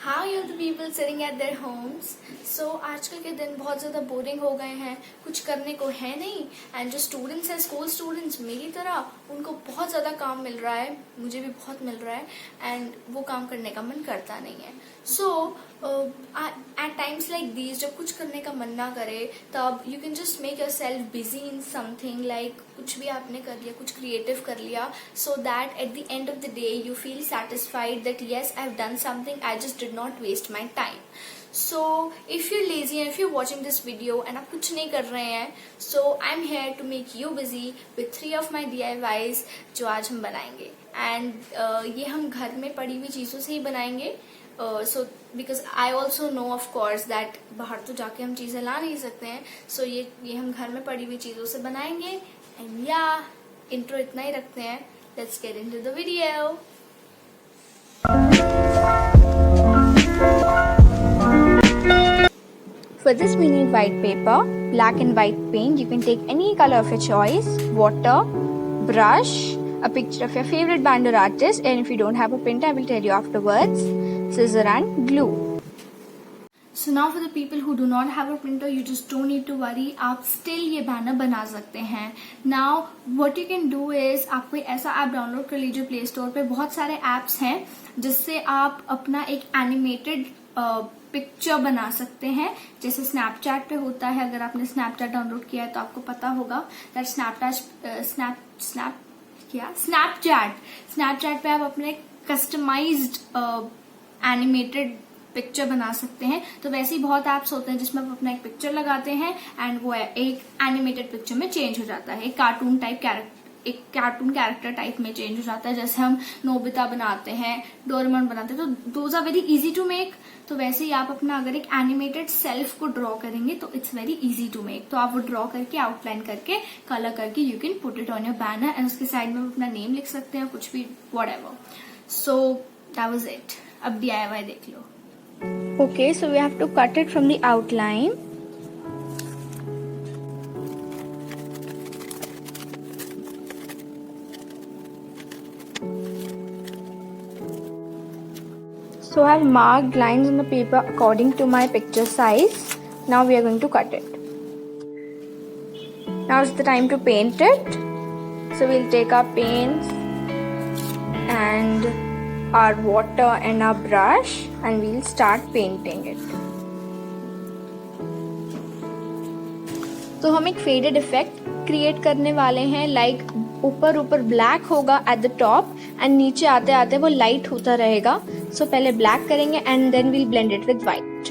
High all the people sitting at their homes. So आजकल के दिन बहुत ज़्यादा बोरिंग हो गए हैं, कुछ करने को है नहीं। एंड जो स्टूडेंट्स हैं, स्कूल स्टूडेंट्स मेरी तरह, उनको बहुत ज़्यादा काम मिल रहा है, मुझे भी बहुत मिल रहा है एंड वो काम करने का मन करता नहीं है। सो एट टाइम्स लाइक दीज, जब कुछ करने का मन ना करे तब you can just make your self busy in something. Like कुछ भी आपने कर लिया, कुछ क्रिएटिव कर लिया, so that at the end of the day you feel satisfied that yes, I've done something, I just did not waste my time. So if you're lazy and if you're watching this video and आप कुछ नहीं कर रहे हैं, so I'm here to make you busy with 3 of my DIYs जो आज हम बनाएंगे। and ये हम घर में पड़ी हुई चीज़ों से ही बनाएंगे। so because I also know of course that बाहर तो जाके हम चीज़ें ला नहीं सकते हैं, so ये हम घर में पड़ी हुई चीज़ों से बनाएंगे। and yeah, intro इतना ही रखते हैं, let's get into the video. For this we need white paper, black and white paint. You can take any color of your choice, water, brush, a picture of your favorite band or artist, and if you don't have a printer, I will tell you afterwards, scissor and glue. So now for the people who do not have a printer, you just don't need to worry, आप still ये banner बना सकते हैं। Now what you can do is आप कोई ऐसा app download कर लीजिए प्ले स्टोर पे। बहुत सारे ऐप्स हैं जिससे आप अपना एक एनिमेटेड पिक्चर बना सकते हैं, जैसे स्नैपचैट पे होता है। अगर आपने स्नैपचैट डाउनलोड किया है तो आपको पता होगा दैट स्नैपचैट पे आप अपने कस्टमाइज्ड एनिमेटेड पिक्चर बना सकते हैं। तो वैसे ही बहुत ऐप्स होते हैं जिसमें आप अपना एक पिक्चर लगाते हैं एंड वो एक एनिमेटेड पिक्चर में चेंज हो जाता है, एक कार्टून कैरेक्टर टाइप में चेंज हो जाता है। जैसे हम नोबिता बनाते हैं, डोरेमोन बनाते हैं, तो those are very easy to make. तो वैसे ही आप अपना अगर एक एनिमेटेड सेल्फ को ड्रॉ करेंगे तो it's very easy to make. तो आप वो ड्रॉ करके, आउटलाइन करके, कलर करके you can put it on your banner and उसके साइड में अपना नेम लिख सकते हैं, कुछ भी, whatever. So that was it. अब DIY देख लो। Okay, so we have to cut it from the outline. So I have marked lines on the paper according to my picture size. Now we are going to cut it. Now is the time to paint it. So we'll take our paints and our water and our brush and we'll start painting it. तो हम एक faded effect create करने वाले हैं। Like ऊपर black होगा at the top and नीचे आते आते वो लाइट होता रहेगा। सो पहले ब्लैक करेंगे and then we'll blend it with white.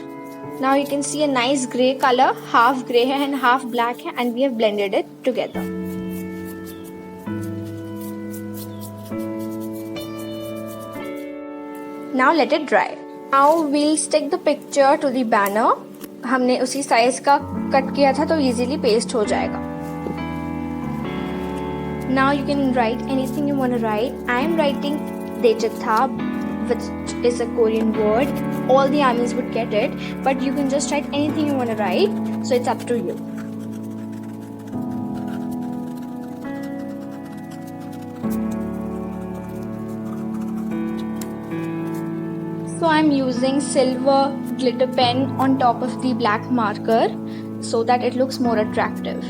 Now you can see a nice grey colour, half grey है एंड हाफ ब्लैक है and we have blended it together. Now let it dry. Now we'll stick the picture to the banner. हमने उसी size का cut किया था तो easily paste हो जाएगा। Now you can write anything you want to write. I am writing Dechitha, which is a Korean word. All the armies would get it, but you can just write anything you want to write. So it's up to you. So I'm using silver glitter pen on top of the black marker so that it looks more attractive.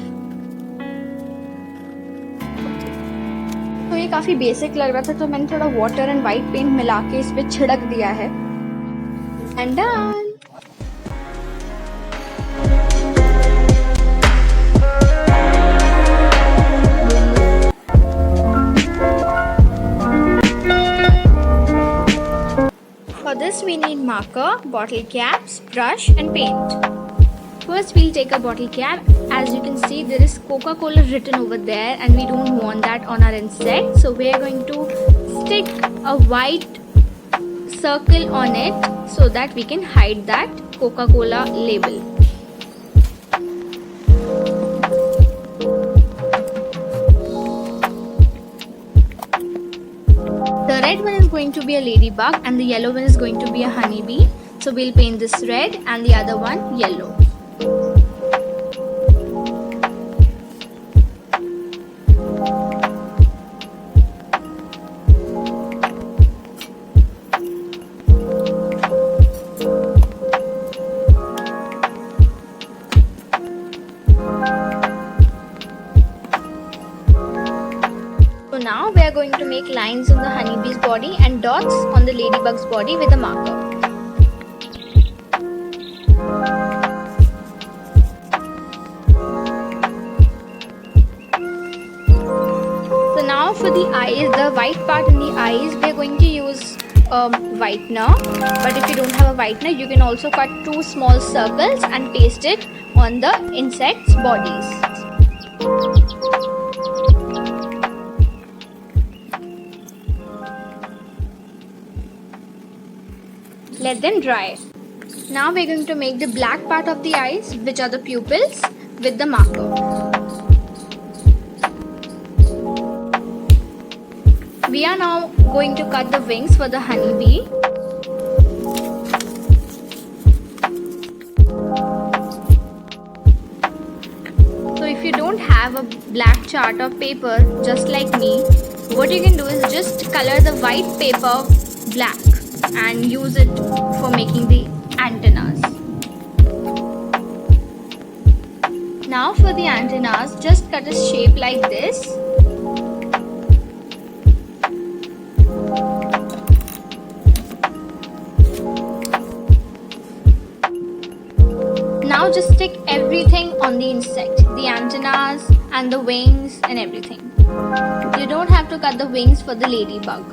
तो ये काफी basic लग रहा था तो मैंने थोड़ा water and white paint मिला के इस पे छिड़क दिया है and done. For this we need marker, bottle caps, brush and paint. First we'll take a bottle cap. As you can see there is Coca-Cola written over there and we don't want that on our insect. So we are going to stick a white circle on it so that we can hide that Coca-Cola label. The red one is going to be a ladybug and the yellow one is going to be a honeybee. So we'll paint this red and the other one yellow. make lines on the honeybee's body and dots on the ladybug's body with a marker. So now for the eyes, the white part in the eyes, we are going to use whitener. But if you don't have a whitener, you can also cut 2 small circles and paste it on the insects' bodies. Let them dry. Now we're going to make the black part of the eyes, which are the pupils, with the marker. We are now going to cut the wings for the honeybee. So if you don't have a black chart of paper just like me, what you can do is just color the white paper black and use it for making the antennas. Now for the antennas, just cut a shape like this. Now just stick everything on the insect, the antennas and the wings and everything. You don't have to cut the wings for the ladybug.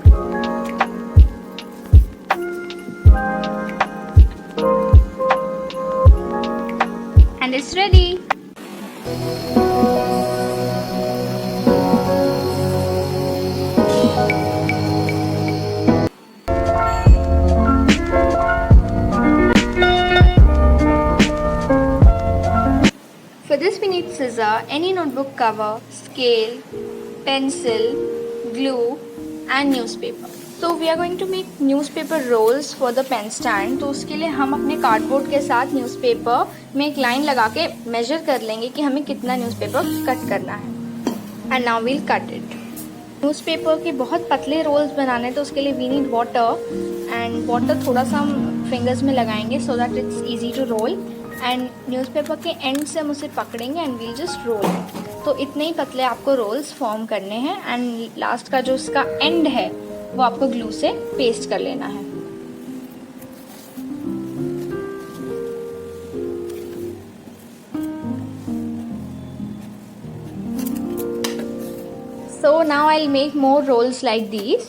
And it's ready. For this we need scissor, any notebook cover, scale, pencil, glue and newspaper. So we are going to make newspaper rolls for the pen stand. तो उसके लिए हम अपने cardboard के साथ newspaper में एक line लगा के मेजर कर लेंगे कि हमें कितना न्यूज़पेपर कट करना है. And now we'll cut it. Newspaper के बहुत पतले रोल्स बनाने हैं तो उसके लिए we need water. And water थोड़ा सा हम फिंगर्स में लगाएंगे so that it's easy to roll. And newspaper के एंड से हम उसे पकड़ेंगे एंड वील जस्ट रोल. तो इतने ही पतले आपको रोल्स फॉर्म करने हैं. एंड लास्ट का जो उसका एंड है वो आपको ग्लू से पेस्ट कर लेना है. So now I'll make more rolls like these.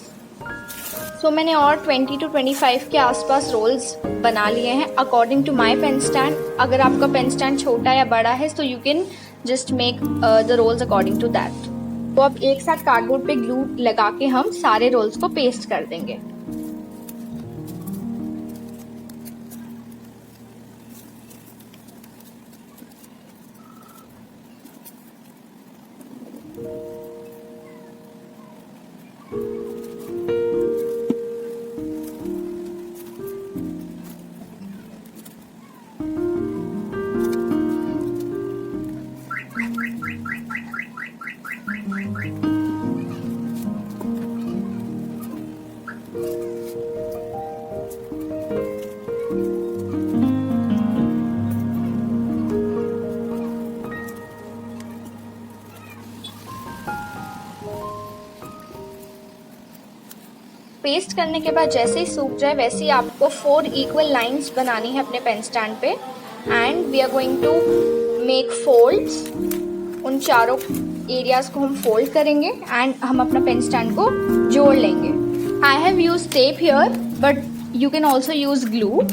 So मैंने और 20 to 25 के आसपास रोल्स बना लिए हैं according to my pen stand. अगर आपका पेन स्टैंड छोटा या बड़ा है तो you can just make the rolls according to that. तो अब एक साथ कार्डबोर्ड पे ग्लू लगा के हम सारे रोल्स को पेस्ट कर देंगे. पेस्ट करने के बाद जैसे ही सूख जाए वैसे ही आपको 4 इक्वल लाइंस बनानी है अपने पेन स्टैंड पे. And we are going to make folds. उन चारों एरियाज को हम फोल्ड करेंगे एंड हम अपना पेन स्टैंड को जोड़ लेंगे. आई have use tape here but you can also use glue.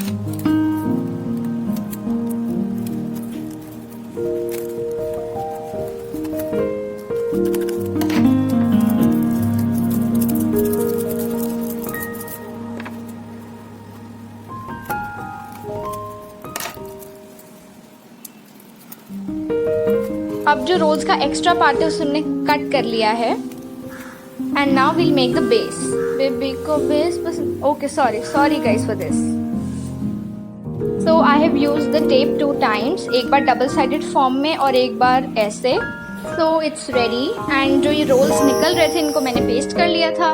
अब जो रोल्स का एक्स्ट्रा पार्ट है उसे हमने कट कर लिया है. And now we'll make the base. Baby को बेस पसंद. Okay sorry guys for this. So I have use the tape 2 times. एक बार डबल साइडेड फॉर्म में और एक बार ऐसे. So it's ready. एंड जो ये रोल्स निकल रहे थे इनको मैंने पेस्ट कर लिया था.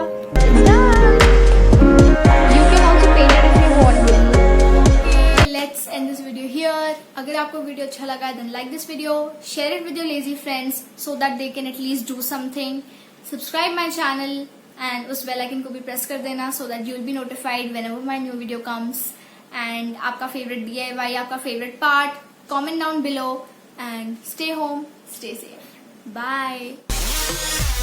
You can also paint it if you want to. Let's end this video here. अगर आपको वीडियो अच्छा लगा then like this video, share it with your lazy friends so that they can at least do something. Subscribe my channel and उस bell icon को भी press कर देना so that you will be notified whenever my new video comes. And आपका favourite DIY, आपका favourite part, comment down below and stay home, stay safe. Bye.